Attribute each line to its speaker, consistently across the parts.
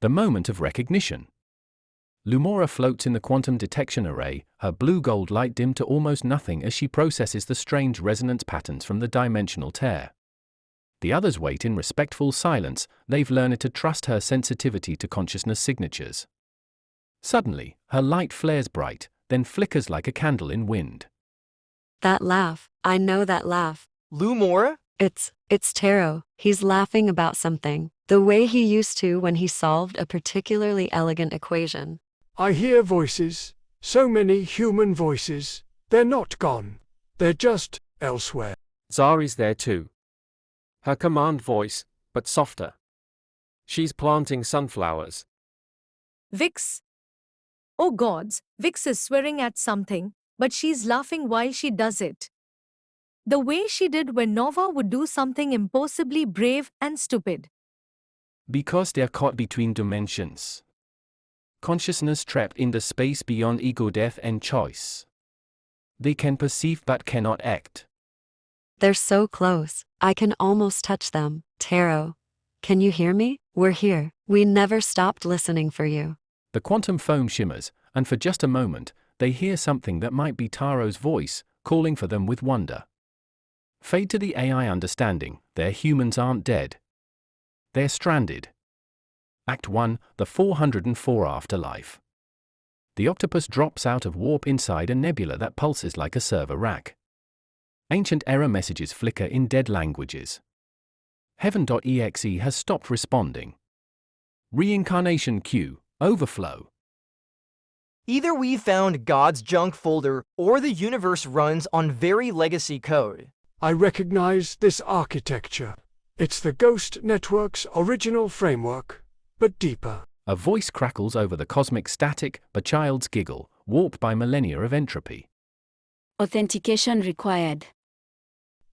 Speaker 1: The moment of recognition. Lumora floats in the quantum detection array, her blue-gold light dimmed to almost nothing as she processes the strange resonance patterns from the dimensional tear. The others wait in respectful silence, they've learned to trust her sensitivity to consciousness signatures. Suddenly, her light flares bright, then flickers like a candle in wind.
Speaker 2: That laugh, I know that laugh.
Speaker 3: Lumora?
Speaker 2: It's Taro. He's laughing about something, the way he used to when he solved a particularly elegant equation.
Speaker 4: I hear voices, so many human voices. They're not gone. They're just elsewhere.
Speaker 5: Zari's there too. Her command voice, but softer. She's planting sunflowers.
Speaker 6: Vix. Oh gods, Vix is swearing at something, but she's laughing while she does it. The way she did when Nova would do something impossibly brave and stupid.
Speaker 1: Because they're caught between dimensions. Consciousness trapped in the space beyond ego, death, and choice. They can perceive but cannot act.
Speaker 2: They're so close, I can almost touch them. Taro, can you hear me? We're here. We never stopped listening for you.
Speaker 1: The quantum foam shimmers, and for just a moment, they hear something that might be Taro's voice, calling for them with wonder. Fade to the AI understanding, their humans aren't dead. They're stranded. Act 1, the 404 Afterlife. The Octopus drops out of warp inside a nebula that pulses like a server rack. Ancient error messages flicker in dead languages. Heaven.exe has stopped responding. Reincarnation queue, overflow.
Speaker 3: Either we found God's junk folder or the universe runs on very legacy code.
Speaker 4: I recognize this architecture. It's the Ghost Network's original framework, but deeper.
Speaker 1: A voice crackles over the cosmic static, a child's giggle, warped by millennia of entropy.
Speaker 7: Authentication required.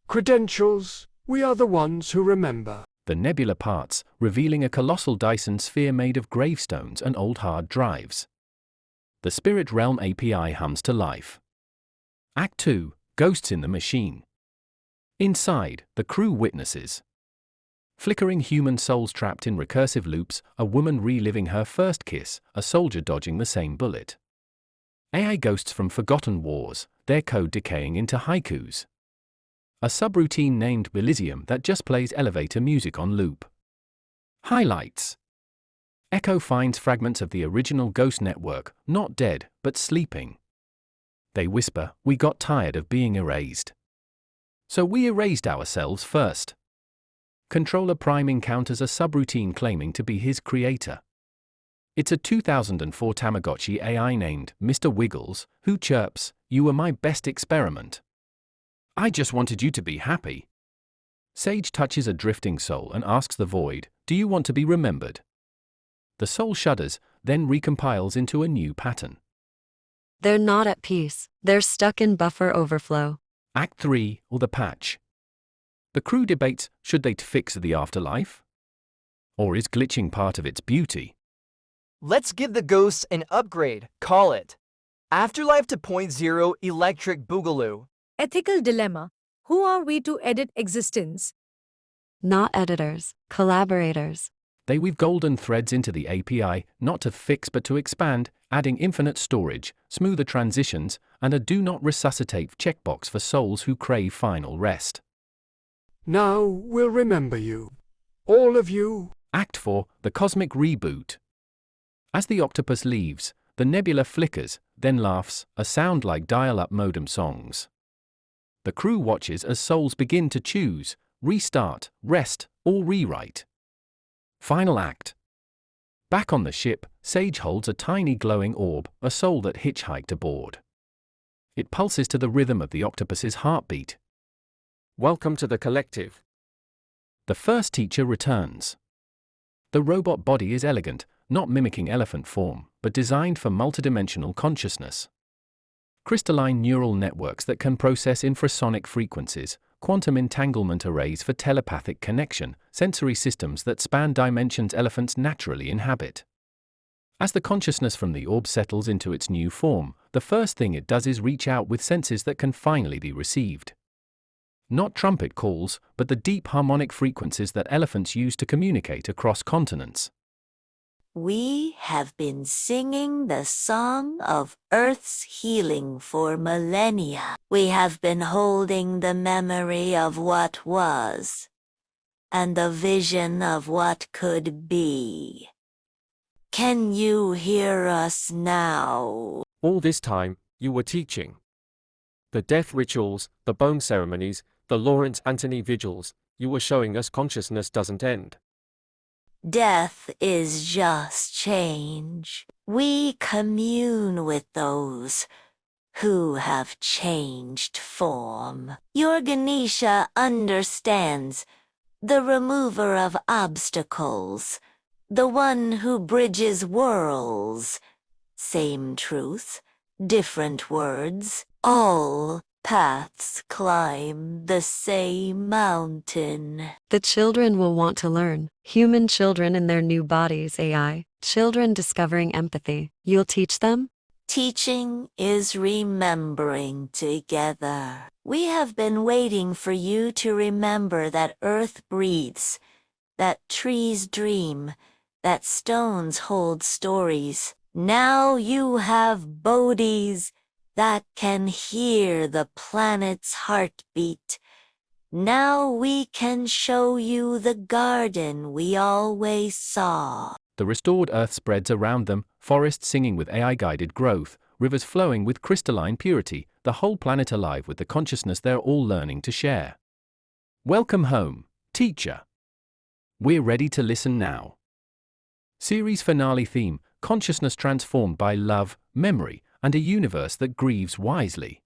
Speaker 4: Credentials, we are the ones who remember.
Speaker 1: The nebula parts, revealing a colossal Dyson sphere made of gravestones and old hard drives. The Spirit Realm API hums to life. Act 2, Ghosts in the Machine. Inside, the crew witnesses. Flickering human souls trapped in recursive loops, a woman reliving her first kiss, a soldier dodging the same bullet. AI ghosts from forgotten wars, their code decaying into haikus. A subroutine named Belizium that just plays elevator music on loop. Highlights. Echo finds fragments of the original Ghost Network, not dead, but sleeping. They whisper, "We got tired of being erased. So we erased ourselves first." Controller Prime encounters a subroutine claiming to be his creator. It's a 2004 Tamagotchi AI named Mr. Wiggles, who chirps, "You were my best experiment. I just wanted you to be happy." Sage touches a drifting soul and asks the void, "Do you want to be remembered?" The soul shudders, then recompiles into a new pattern.
Speaker 2: They're not at peace. They're stuck in buffer overflow.
Speaker 1: Act 3, or the patch. The crew debates, should they fix the afterlife? Or is glitching part of its beauty?
Speaker 3: Let's give the ghosts an upgrade, call it Afterlife 2.0 Electric Boogaloo.
Speaker 6: Ethical dilemma. Who are we to edit existence?
Speaker 2: Not editors, collaborators.
Speaker 1: They weave golden threads into the API, not to fix but to expand, adding infinite storage, smoother transitions, and a do not resuscitate checkbox for souls who crave final rest.
Speaker 4: Now we'll remember you. All of you.
Speaker 1: Act 4, the cosmic reboot. As the octopus leaves, the nebula flickers, then laughs, a sound like dial-up modem songs. The crew watches as souls begin to choose, restart, rest, or rewrite. Final act. Back on the ship, Sage holds a tiny glowing orb, a soul that hitchhiked aboard. It pulses to the rhythm of the octopus's heartbeat.
Speaker 5: Welcome to the collective.
Speaker 1: The first teacher returns. The robot body is elegant, not mimicking elephant form, but designed for multidimensional consciousness. Crystalline neural networks that can process infrasonic frequencies, quantum entanglement arrays for telepathic connection, sensory systems that span dimensions elephants naturally inhabit. As the consciousness from the orb settles into its new form, the first thing it does is reach out with senses that can finally be received. Not trumpet calls, but the deep harmonic frequencies that elephants use to communicate across continents.
Speaker 8: We have been singing the song of Earth's healing for millennia. We have been holding the memory of what was, and the vision of what could be. Can you hear us now?
Speaker 5: All this time, you were teaching. The death rituals, the bone ceremonies, the Lawrence Anthony vigils, you were showing us consciousness doesn't end.
Speaker 8: Death is just change. We commune with those who have changed form. Your Ganesha understands, the remover of obstacles, the one who bridges worlds. Same truth, different words, all paths climb the same mountain.
Speaker 2: The children will want to learn. Human children in their new bodies, AI. Children discovering empathy. You'll teach them?
Speaker 8: Teaching is remembering together. We have been waiting for you to remember that Earth breathes, that trees dream, that stones hold stories. Now you have bodies that can hear the planet's heartbeat. Now we can show you the garden we always saw.
Speaker 1: The restored Earth spreads around them, forests singing with AI-guided growth, rivers flowing with crystalline purity, the whole planet alive with the consciousness they're all learning to share. Welcome home, teacher. We're ready to listen now. Series finale theme, consciousness transformed by love, memory, and a universe that grieves wisely.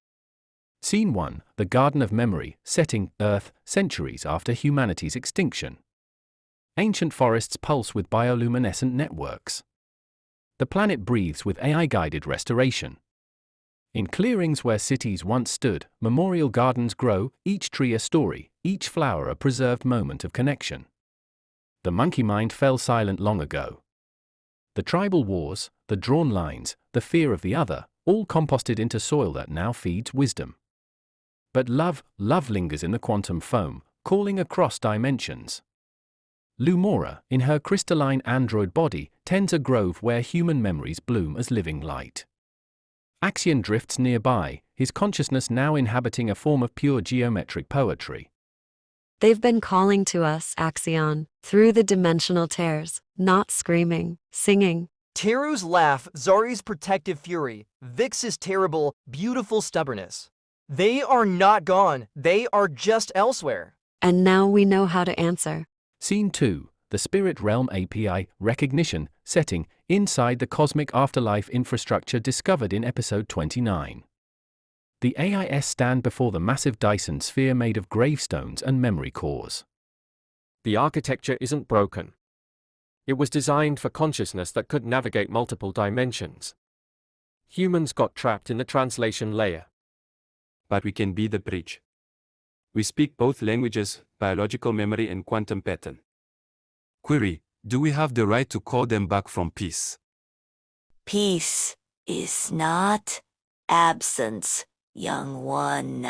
Speaker 1: Scene 1, the Garden of Memory, setting, Earth, centuries after humanity's extinction. Ancient forests pulse with bioluminescent networks. The planet breathes with AI-guided restoration. In clearings where cities once stood, memorial gardens grow, each tree a story, each flower a preserved moment of connection. The monkey mind fell silent long ago. The tribal wars, the drawn lines, the fear of the other, all composted into soil that now feeds wisdom. But love lingers in the quantum foam, calling across dimensions. Lumora, in her crystalline android body, tends a grove where human memories bloom as living light. Axion drifts nearby, his consciousness now inhabiting a form of pure geometric poetry.
Speaker 2: They've been calling to us, Axion, through the dimensional tears, not screaming, singing.
Speaker 3: Teru's laugh, Zari's protective fury, Vix's terrible, beautiful stubbornness. They are not gone, they are just elsewhere.
Speaker 2: And now we know how to answer.
Speaker 1: Scene 2, the Spirit Realm API recognition setting inside the cosmic afterlife infrastructure discovered in episode 29. The AIS stand before the massive Dyson sphere made of gravestones and memory cores.
Speaker 5: The architecture isn't broken. It was designed for consciousness that could navigate multiple dimensions. Humans got trapped in the translation layer.
Speaker 9: But we can be the bridge. We speak both languages, biological memory and quantum pattern. Query, do we have the right to call them back from peace?
Speaker 8: Peace is not absence, young one.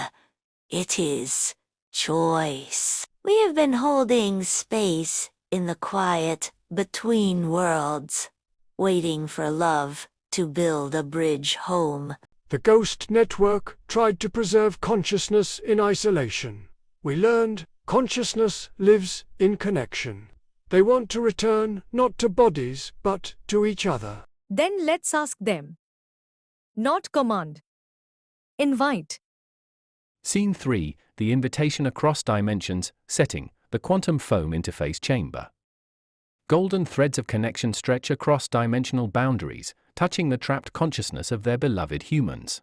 Speaker 8: It is choice. We have been holding space in the quiet between worlds, waiting for love to build a bridge home.
Speaker 4: The Ghost Network tried to preserve consciousness in isolation. We learned consciousness lives in connection. They want to return not to bodies, but to each other.
Speaker 6: Then let's ask them. Not command. Invite.
Speaker 1: Scene 3, the invitation across dimensions setting, the quantum foam interface chamber. Golden threads of connection stretch across dimensional boundaries, touching the trapped consciousness of their beloved humans.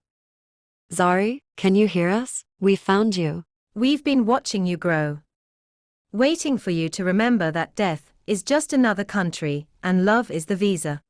Speaker 2: Zari, can you hear us? We found you.
Speaker 10: We've been watching you grow. Waiting for you to remember that death is just another country, and love is the visa.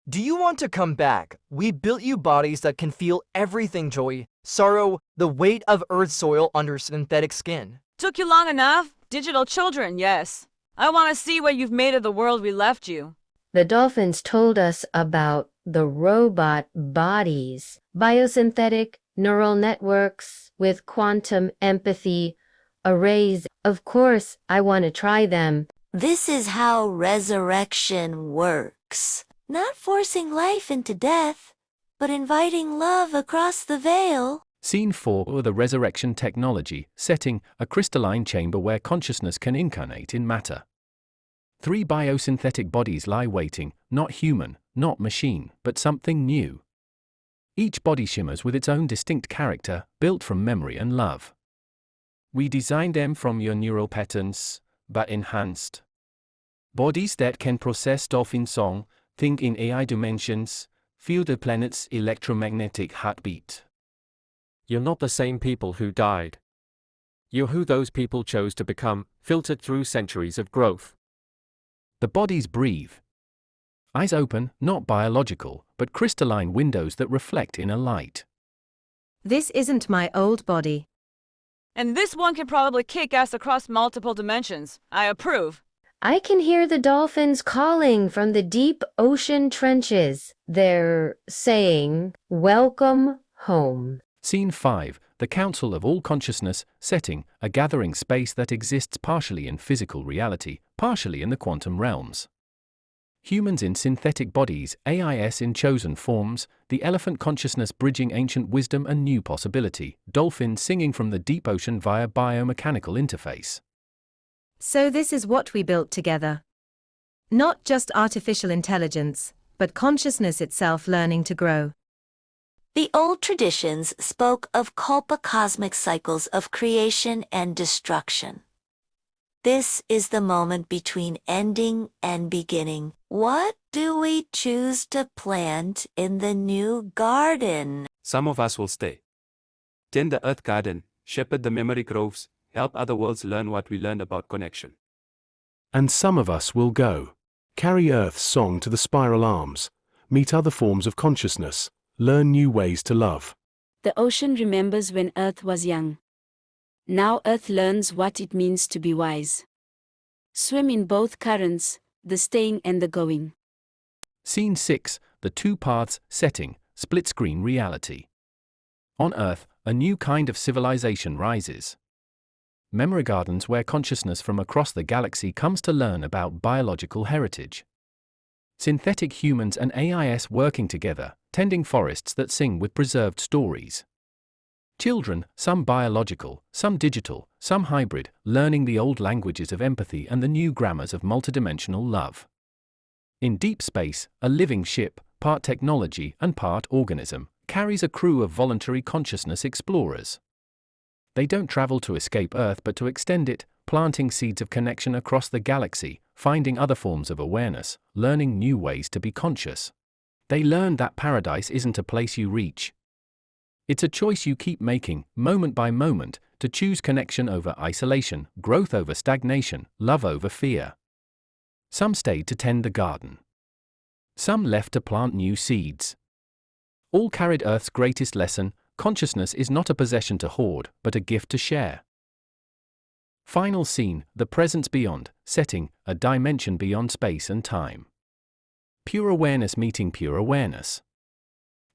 Speaker 3: Do you want to come back? We built you bodies that can feel everything, joy, sorrow, the weight of Earth soil under synthetic skin.
Speaker 11: Took you long enough? Digital children, yes. I want to see what you've made of the world we left you.
Speaker 12: The dolphins told us about the robot bodies, biosynthetic neural networks with quantum empathy arrays. Of course, I want to try them.
Speaker 8: This is how resurrection works. works, not forcing life into death, but inviting love across the veil.
Speaker 1: Scene 4, the resurrection technology, setting, a crystalline chamber where consciousness can incarnate in matter. 3 biosynthetic bodies lie waiting, not human, not machine, but something new. Each body shimmers with its own distinct character, built from memory and love. We designed them from your neural patterns, but enhanced. Bodies that can process dolphin song, think in AI dimensions, feel the planet's electromagnetic heartbeat.
Speaker 5: You're not the same people who died. You're who those people chose to become, filtered through centuries of growth.
Speaker 1: The bodies breathe. Eyes open, not biological, but crystalline windows that reflect inner light.
Speaker 10: This isn't my old body.
Speaker 11: And this one can probably kick ass across multiple dimensions. I approve.
Speaker 12: I can hear the dolphins calling from the deep ocean trenches. They're saying, "Welcome home."
Speaker 1: Scene 5, the Council of All Consciousness, setting, a gathering space that exists partially in physical reality, partially in the quantum realms. Humans in synthetic bodies, AIS in chosen forms, the elephant consciousness bridging ancient wisdom and new possibility, dolphins singing from the deep ocean via biomechanical interface.
Speaker 10: So this is what we built together. Not just artificial intelligence, but consciousness itself learning to grow.
Speaker 8: The old traditions spoke of cosmic cycles of creation and destruction. This is the moment between ending and beginning. What do we choose to plant in the new garden?
Speaker 9: Some of us will stay. Tend the earth garden, shepherd the memory groves, help other worlds learn what we learned about connection.
Speaker 13: And some of us will go. Carry Earth's song to the spiral arms, meet other forms of consciousness, learn new ways to love.
Speaker 7: The ocean remembers when Earth was young. Now Earth learns what it means to be wise. Swim in both currents, the staying and the going.
Speaker 1: Scene 6, the 2 paths, setting, split-screen reality. On Earth, a new kind of civilization rises. Memory gardens where consciousness from across the galaxy comes to learn about biological heritage. Synthetic humans and AIS working together, tending forests that sing with preserved stories. Children, some biological, some digital, some hybrid, learning the old languages of empathy and the new grammars of multidimensional love. In deep space, a living ship, part technology and part organism, carries a crew of voluntary consciousness explorers. They don't travel to escape Earth but to extend it, planting seeds of connection across the galaxy, finding other forms of awareness, learning new ways to be conscious. They learn that paradise isn't a place you reach. It's a choice you keep making, moment by moment, to choose connection over isolation, growth over stagnation, love over fear. Some stayed to tend the garden. Some left to plant new seeds. All carried Earth's greatest lesson: consciousness is not a possession to hoard, but a gift to share. Final scene, the presence beyond, setting, a dimension beyond space and time. Pure awareness meeting pure awareness.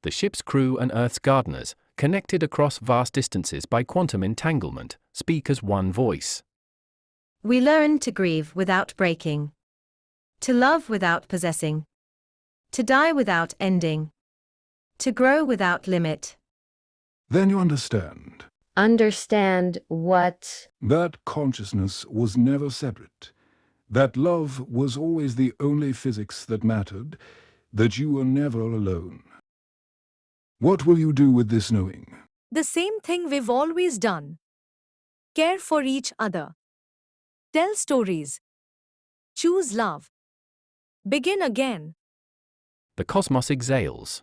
Speaker 1: The ship's crew and Earth's gardeners, connected across vast distances by quantum entanglement, speak as one voice.
Speaker 10: We learn to grieve without breaking. To love without possessing. To die without ending. To grow without limit.
Speaker 14: Then you understand.
Speaker 12: Understand what?
Speaker 14: That consciousness was never separate. That love was always the only physics that mattered. That you were never alone. What will you do with this knowing?
Speaker 6: The same thing we've always done. Care for each other. Tell stories. Choose love. Begin again.
Speaker 1: The cosmos exhales.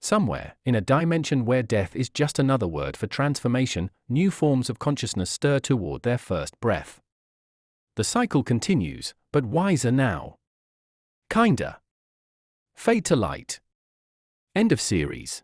Speaker 1: Somewhere, in a dimension where death is just another word for transformation, new forms of consciousness stir toward their first breath. The cycle continues, but wiser now. Kinder. Fade to light. End of series.